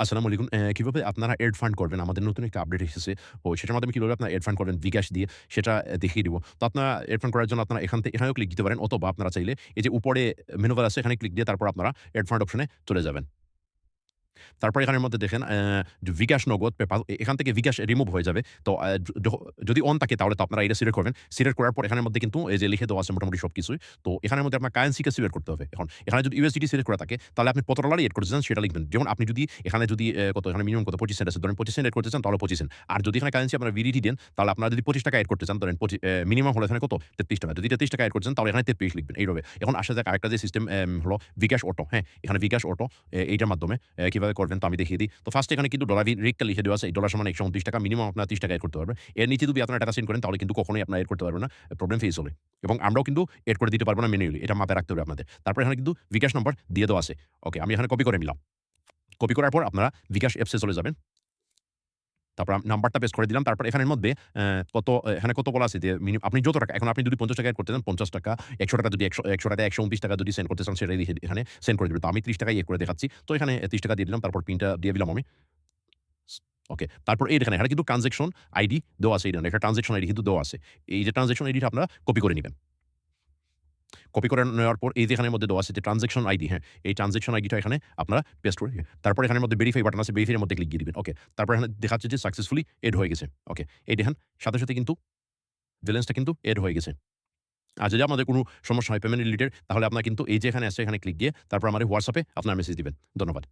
আসসালামু আলাইকুম। কিভাবে আপনারা এড ফান্ড করবেন? আমাদের নতুন একটা আপডেট এসেছে। সেটার মাধ্যমে কিভাবে আপনারা এড ফান্ড করবেন বিকাশ দিয়ে সেটা দেখিয়ে দিব। তো আপনারা এড ফান্ড করার জন্য আপনারা এখানেও ক্লিক দিতে পারেন অথবা আপনারা চাইলে এই যে উপরে মেনু বার আছে এখানে ক্লিক দিয়ে তারপর আপনারা এড ফান্ড অপশনে চলে যাবেন। তারপর এখানের মধ্যে দেখেন বিকাশ নগদ, পেপাল এখান থেকে বিকাশ রিমুভ হয়ে যাবে। তো যদি অন থাকে তাহলে তো আপনারা এটা সিলেক্ট করবেন। সিলেক্ট করার পর এখানের মধ্যে কিন্তু এই যে লিখে দেওয়া আছে মোটামুটি সবকিছুই। তো এখানের মধ্যে আপনার কারেন্সিকে সিলেক্ট করতে হবে। এখন এখানে যদি ইউএসডিটি সিলেক্ট করা থাকে তাহলে আপনি কত ডলারই এড করতে চান সেটা লিখবেন। যেমন আপনি যদি এখানে যদি এখানে মিনিমাম কত 25 সেন্ট আছে। ধরেন 25 সেন্ট এড করতে চান তাহলে 25 সেন্ট। আর যদি এখানে কারেন্সি আপনারা ভিডিটি দেন তাহলে আপনারা যদি ৳25 এড করতে চান ধরেন মিনিমাম হলো এখানে কত ৳33 যদি ৳33 এড করতে চান তাহলে এখানে 33 লিখবেন এইভাবে। এখন আসা যাক আরেকটা যে সিস্টেম হলো বিকাশ অটো, হ্যাঁ? এখানে বিকাশ অটো এইটার মাধ্যমে কিভাবে করবেন তো আমি দেখিয়ে দিই। তো ফার্স্ট এখানে কিন্তু ডলার রেটটা লিখে দেওয়া আছে। এই ডলার সমান $129 মিনিমাম আপনারা ৳30 এড করতে পারবেন। এর নিচে যদি আপনারা টাকা সেন্ড করেন তাহলে কিন্তু কখনোই আপনারা এড করতে পারবেন না। প্রবলেম ফেস হবে। এবং আমরাও কিন্তু এড করে দিতে পারব না ম্যানুয়ালি। এটা মাথায় রাখতে হবে আপনাদের। তারপর এখানে কিন্তু বিকাশ নম্বর দিয়ে দেওয়া আছে। ওকে, আমি এখানে কপি করে নিলাম। কপি করার পর আপনারা বিকাশ অ্যাপসে চলে যাবেন। তারপর নাম্বারটা পেস্ট করে দিলাম। তারপর এখানের মধ্যে এখানে কত বলা আছে যে আপনি যত টাকা এখন আপনি যদি ৳৫০ এড করতে চান ৳৫০, ৳১০০ যদি ৳১০০ ৳১২৯ যদি সেন্ড করতে চান সেটা লিখে এখানে সেন্ড করে দিবেন। তো আমি ৳৩০ এড করে দেখাচ্ছি। তো এখানে ৳৩০ দিয়ে দিলাম। তারপর পিনটা দিয়ে দিলাম আমি। ওকে। তারপর এখানে কিন্তু ট্রান্সেকশন আইডি দেওয়া আছে এটা ট্রান্সেকশন আইডি কিন্তু দেওয়া আছে। এই যে ট্রান্সেকশন আইডিটা আপনারা কপি করে নিবেন। কপি করে নেওয়ার পর এই যে এখানের মধ্যে দেওয়া আছে যে ট্রান্সেকশন আইডি, হ্যাঁ? এই ট্রান্সেকশন আইডিটা এখানে আপনারা পেস্ট করে তারপর এখানের মধ্যে ভেরিফাই বাটন আছে, ভেরিফাই এর মধ্যে ক্লিক দিয়ে দিবেন। ওকে। তারপর এখানে দেখাচ্ছে যে সাকসেসফুলি এড হয়ে গেছে। ওকে। এই দেখেন সাথে কিন্তু ব্যালেন্সটা কিন্তু এড হয়ে গেছে। আর যদি আপনাদের কোনো সমস্যা হয় পেমেন্ট রিলেটেড তাহলে আপনারা কিন্তু এই যে এখানে আছে এখানে ক্লিক দিয়ে তারপর আমাদের WhatsApp এ আপনারা মেসেজ দিবেন। ধন্যবাদ।